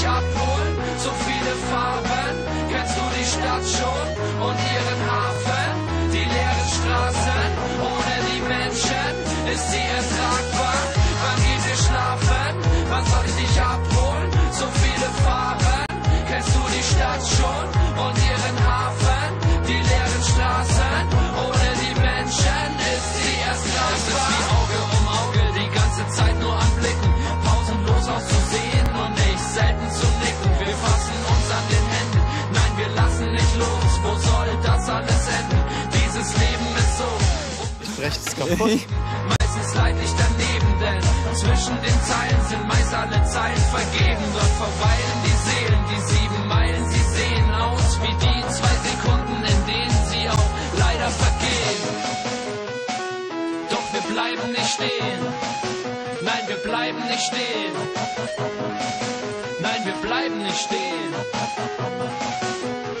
dich abholen? So viele Farben, kennst du die Stadt schon und ihren Hafen? Die leeren Straßen, ohne die Menschen, ist sie ertragbar? Wann geht ihr schlafen? Wann soll ich dich abholen? So viele Farben, kennst du die Stadt schon und ihren Hafen? Die leeren Straßen, ohne die Menschen, ist sie ertragbar? Es ist wie Auge um Auge, die ganze Zeit nur am Blicken, pausenlos auszusehen und nicht selten zu nicken. Wir fassen uns an den Händen, nein, wir lassen nicht los. Wo soll das alles enden? Dieses Leben ist so Rechts kaputt. meistens leidlich daneben, denn zwischen den Zeilen sind meist alle Zeilen vergeben. Dort verweilen die Seelen, die 7 Meilen, sie sehen aus wie die 2 Sekunden, in denen sie auch leider vergehen. Doch wir bleiben nicht stehen, nein, wir bleiben nicht stehen, nein, wir bleiben nicht stehen,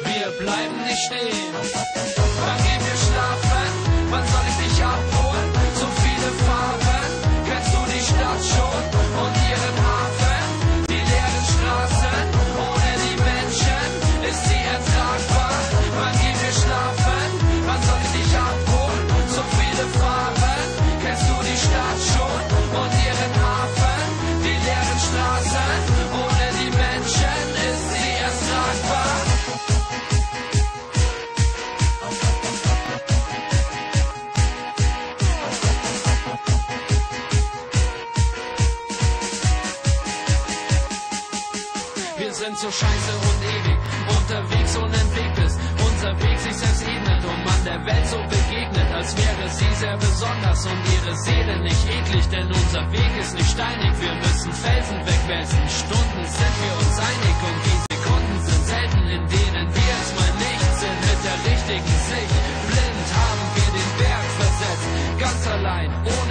wir bleiben nicht stehen. Wann gehen wir schlafen? Wann soll ich dich abholen? So viele Farben, kennst du die Stadt schon und ihren Hafen? Die leeren Straßen, ohne die Menschen, ist sie ertragbar? Wann gehen wir schlafen? Wann soll ich dich abholen? So viele Farben, kennst du die Stadt schon und ihren Hafen? Die leeren Straßen, ohne die Menschen, ist sie ertragbar? Wir sind so scheiße und ewig unterwegs und ein Weg bis unser Weg sich selbst ebnet und man der Welt so begegnet, als wäre sie sehr besonders und ihre Seele nicht eklig, denn unser Weg ist nicht steinig, wir müssen Felsen wegwälzen, Stunden sind wir uns einig und die Sekunden sind selten, in denen wir jetzt mal nicht sind, mit der richtigen Sicht, blind haben wir den Berg versetzt, ganz allein, ohne